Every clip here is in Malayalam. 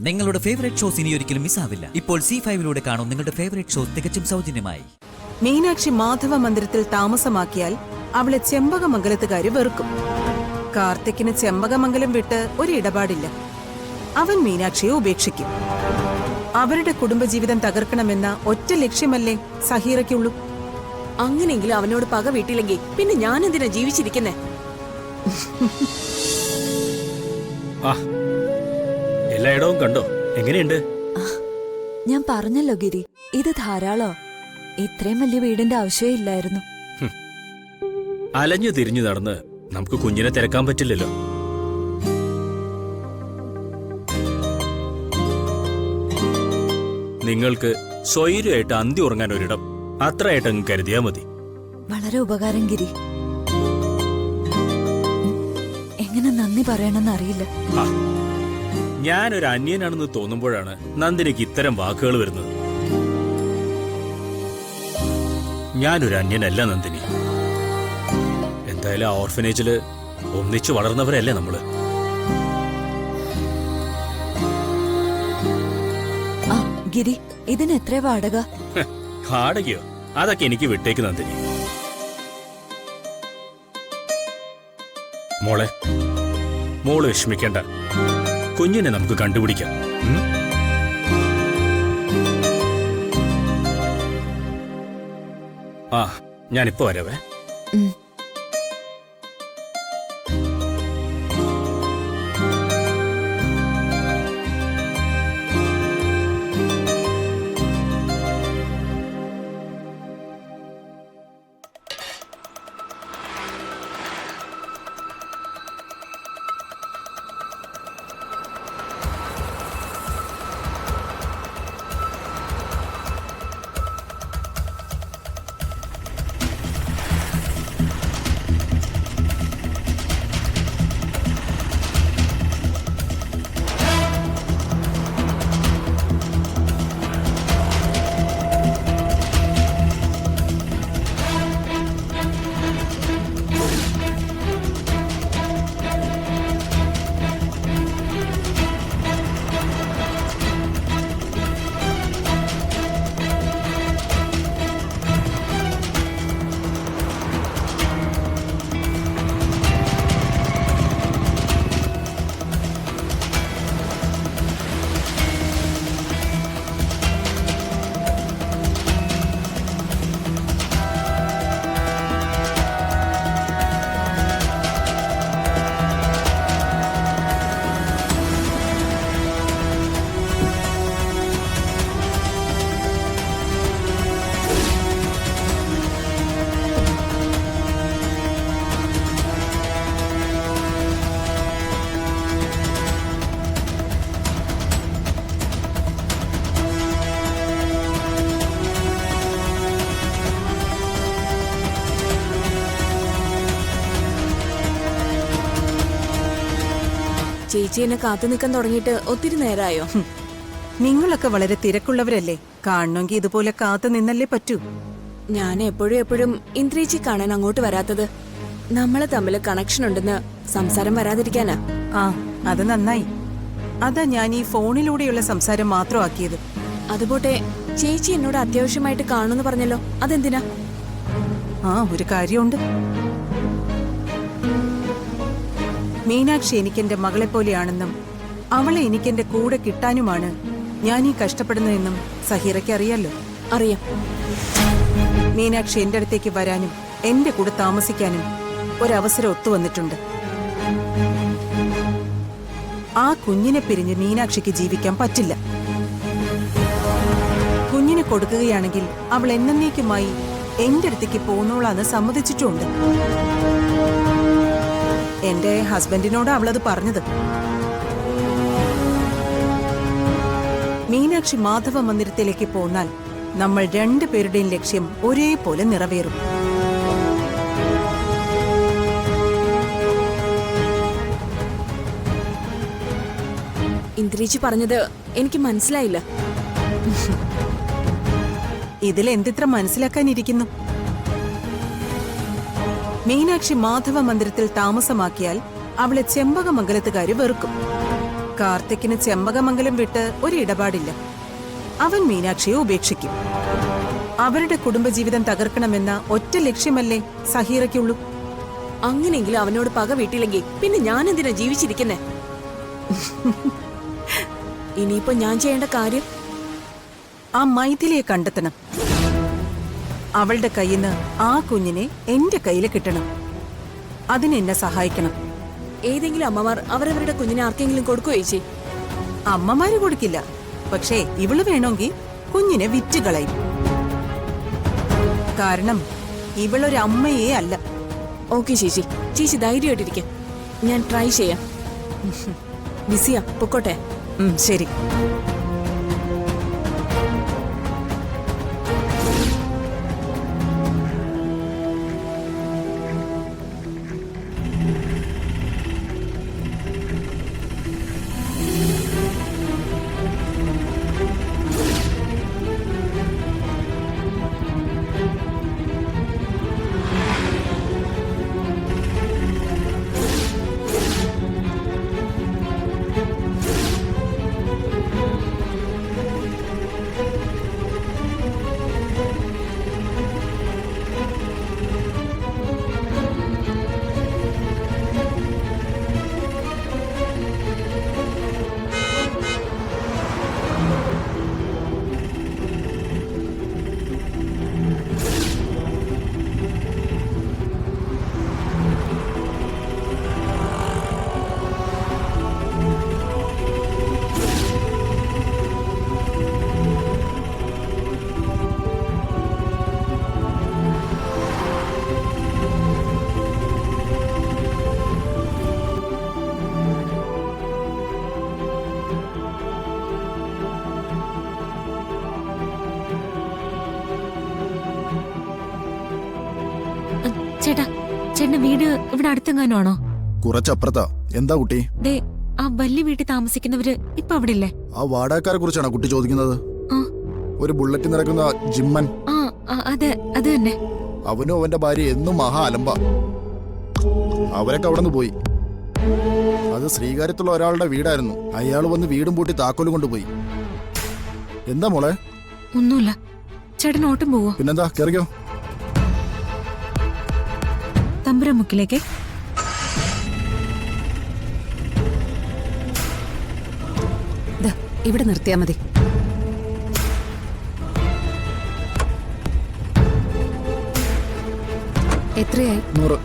നിങ്ങളുടെ ഫേവറേറ്റ് ഷോസ് ഇനി ഒരിക്കലും മിസ്സാവില്ല. ഇപ്പോൾ C5-ലൂടെ കാണും നിങ്ങളുടെ ഫേവറേറ്റ് ഷോസ് തികച്ചും സൗജന്യമായി. മീനാക്ഷി മാധവ മന്ദിരത്തിൽ താമസമാക്കിയാൽ അവളെ ചെമ്പകമംഗലത്തുകാര് വെറുക്കും. കാർത്തിക്കിന് ചെമ്പകമംഗലം വിട്ട് ഒരു ഇടപാടില്ല. അവൻ മീനാക്ഷിയെ ഉപേക്ഷിക്കും. അവരുടെ കുടുംബജീവിതം തകർക്കണമെന്ന ഒറ്റ ലക്ഷ്യമല്ലേ സഹീറയ്ക്കുള്ളൂ. അങ്ങനെയെങ്കിലും അവനോട് പക വീട്ടില്ലെങ്കിൽ പിന്നെ ഞാൻ എന്തിനാ ജീവിച്ചിരിക്കുന്നേ? എല്ലായിടവും കണ്ടോ? എങ്ങനെയുണ്ട്? ഞാൻ പറഞ്ഞല്ലോ ഗിരി, ഇത് ധാരാളോ. ഇത്രയും വലിയ വീടിന്റെ ആവശ്യമില്ലായിരുന്നു. അലഞ്ഞു തിരിഞ്ഞു നടന്ന് നമുക്ക് കുഞ്ഞിനെ തിരക്കാൻ പറ്റില്ലല്ലോ. നിങ്ങൾക്ക് സ്വൈര്യമായിട്ട് അന്തി ഉറങ്ങാൻ ഒരിടം അത്രയായിട്ടങ്ങ് കരുതിയാ മതി. വളരെ ഉപകാരം ഗിരി. എങ്ങനെ നന്ദി പറയണമെന്ന് അറിയില്ല. ഞാനൊരു അന്യനാണെന്ന് തോന്നുമ്പോഴാണ് നന്ദിനിക്ക് ഇത്തരം വാക്കുകൾ വരുന്നത്. ഞാനൊരു അന്യനല്ല നന്ദിനി. എന്തായാലും ആ ഓർഫനേജില് ഒന്നിച്ചു വളർന്നവരല്ലേ നമ്മള്. ഗിരി, ഇതിന് എത്ര വാടക? വാടകയോ? അതൊക്കെ എനിക്ക് വിട്ടേക്ക് നന്ദിനി. മോള് വിഷമിക്കേണ്ട. കുഞ്ഞിനെ നമുക്ക് കണ്ടുപിടിക്കാം. ഞാനിപ്പോ വരവേ. ചേച്ചി എന്നെ കാത്തു നിൽക്കാൻ തുടങ്ങിയിട്ട് ഒത്തിരി നേരമായോ? നിങ്ങളൊക്കെ വളരെ തിരക്കുള്ളവരല്ലേ. കാണണമെങ്കിൽ ഇതുപോലെ കാത്തു നിന്നല്ലേ പറ്റൂ. ഞാൻ എപ്പോഴും ഇന്ദ്രേച്ചി കാണാൻ അങ്ങോട്ട് വരാത്തത് നമ്മളെ തമ്മിൽ കണക്ഷൻ ഉണ്ടെന്ന് സംസാരം വരാതിരിക്കാനാ. അത് നന്നായി. അതാ ഞാൻ ഈ ഫോണിലൂടെയുള്ള സംസാരം മാത്രമാക്കിയത്. അതുപോട്ടെ ചേച്ചി എന്നോട് അത്യാവശ്യമായിട്ട് കാണുമെന്ന് പറഞ്ഞല്ലോ, അതെന്തിനാ? ഒരു കാര്യമുണ്ട്. മീനാക്ഷി എനിക്കെന്റെ മകളെ പോലെയാണെന്നും അവളെ എനിക്കെന്റെ കൂടെ കിട്ടാനുമാണ് ഞാൻ ഈ കഷ്ടപ്പെടുന്നതെന്നും സഹീറയ്ക്ക് അറിയാലോ. അറിയാം. മീനാക്ഷി എന്റെ അടുത്തേക്ക് വരാനും എന്റെ കൂടെ താമസിക്കാനും ഒരവസരം ഒത്തുവന്നിട്ടുണ്ട്. ആ കുഞ്ഞിനെ പിരിഞ്ഞ് മീനാക്ഷിക്ക് ജീവിക്കാൻ പറ്റില്ല. കുഞ്ഞിനെ കൊടുക്കുകയാണെങ്കിൽ അവൾ എന്നേക്കുമായി എന്റെ അടുത്തേക്ക് പോന്നോളാന്ന് സമ്മതിച്ചിട്ടുമുണ്ട്. എന്റെ ഹസ്ബൻഡിനോട് അവളത് പറഞ്ഞത്. മീനാക്ഷി മാധവ മന്ദിരത്തിലേക്ക് പോന്നാൽ നമ്മൾ രണ്ടുപേരുടെയും ലക്ഷ്യം ഒരേപോലെ നിറവേറും. ഇന്ദ്രേച്ചി പറഞ്ഞത് എനിക്ക് മനസ്സിലായില്ല. ഇതിലെന്തിത്ര മനസ്സിലാക്കാനിരിക്കുന്നു? മീനാക്ഷി മാധവ മന്ദിരത്തിൽ താമസമാക്കിയാൽ അവളെ ചെമ്പകമംഗലത്തുകാര് വെറുക്കും. കാർത്തിക്കിന് ചെമ്പകമംഗലം വിട്ട് ഒരു ഇടപാടില്ല. അവൻ മീനാക്ഷിയെ ഉപേക്ഷിക്കും. അവരുടെ കുടുംബജീവിതം തകർക്കണമെന്ന ഒറ്റ ലക്ഷ്യമല്ലേ സഹീറയ്ക്കുള്ളൂ. അങ്ങനെയെങ്കിലും അവനോട് പക വീട്ടില്ലെങ്കിൽ പിന്നെ ഞാൻ എന്തിനാ ജീവിച്ചിരിക്കുന്നേ? ഇനിയിപ്പോ ഞാൻ ചെയ്യേണ്ട കാര്യം ആ മൈഥിലിയെ കണ്ടെത്തണം. അവളുടെ കയ്യിൽ നിന്ന് ആ കുഞ്ഞിനെ എന്റെ കയ്യിൽ കിട്ടണം. അതിനെന്നെ സഹായിക്കണം. ഏതെങ്കിലും അമ്മമാർ അവരവരുടെ കുഞ്ഞിനെ ആർക്കെങ്കിലും കൊടുക്കുകയോ ചേച്ചി? അമ്മമാര് കൊടുക്കില്ല. പക്ഷേ ഇവള് വേണമെങ്കിൽ കുഞ്ഞിനെ വിറ്റ് കളയും. കാരണം ഇവളൊരു അമ്മയേ അല്ല. ഓക്കെ ചേച്ചി, ചേച്ചി ധൈര്യമായിട്ടിരിക്കാം. ഞാൻ ട്രൈ ചെയ്യാം. ബിസിയാ, പൊക്കോട്ടെ. ശരി. ചേട്ടാ, ചേട്ടന്റെ വീട് ഇവിടെ അടുത്തെങ്ങാനാണോ? കുറച്ചപ്പുറത്താ. എന്താ കുട്ടി? ദേ, ആ വലിയ വീട്ടിൽ താമസിക്കുന്നവര് ഇപ്പൊ അവിടെ ഇല്ലേ? ആ വാടകക്കാരെ കുറിച്ചാണോ കുട്ടി ചോദിക്കുന്നത്? ആ. ഒരു ബുള്ളറ്റ് നടക്കുന്ന ജിമ്മൻ. അത് തന്നെ. അവനും അവന്റെ ഭാര്യ എന്നും മഹാ അലമ്പ. അവരൊക്കെ അവിടെ നിന്ന് പോയി. അത് ശ്രീകാര്യത്തുള്ള ഒരാളുടെ വീടായിരുന്നു. അയാൾ വന്ന് വീടും പൂട്ടി താക്കോലും കൊണ്ടുപോയി. എന്താ മോളെ? ഒന്നുമില്ല. ചേട്ടൻ ഓട്ടം പോവോ? പിന്നെന്താ, കേറിക്കോ. തമ്പുരാമുക്കിലേക്ക്. ഇവിടെ നിർത്തിയാ മതി. എത്രയായി? 100.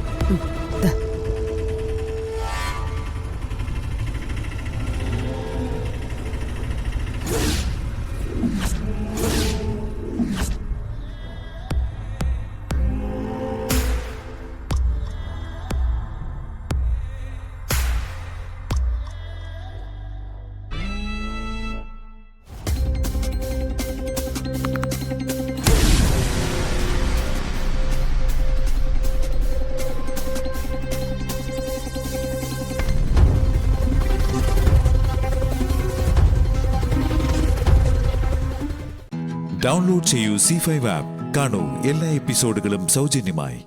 ഡൗൺലോഡ് ചെയ്യൂ C5 ആപ്പ്. കാണൂ എല്ലാ എപ്പിസോഡുകളും സൗജന്യമായി.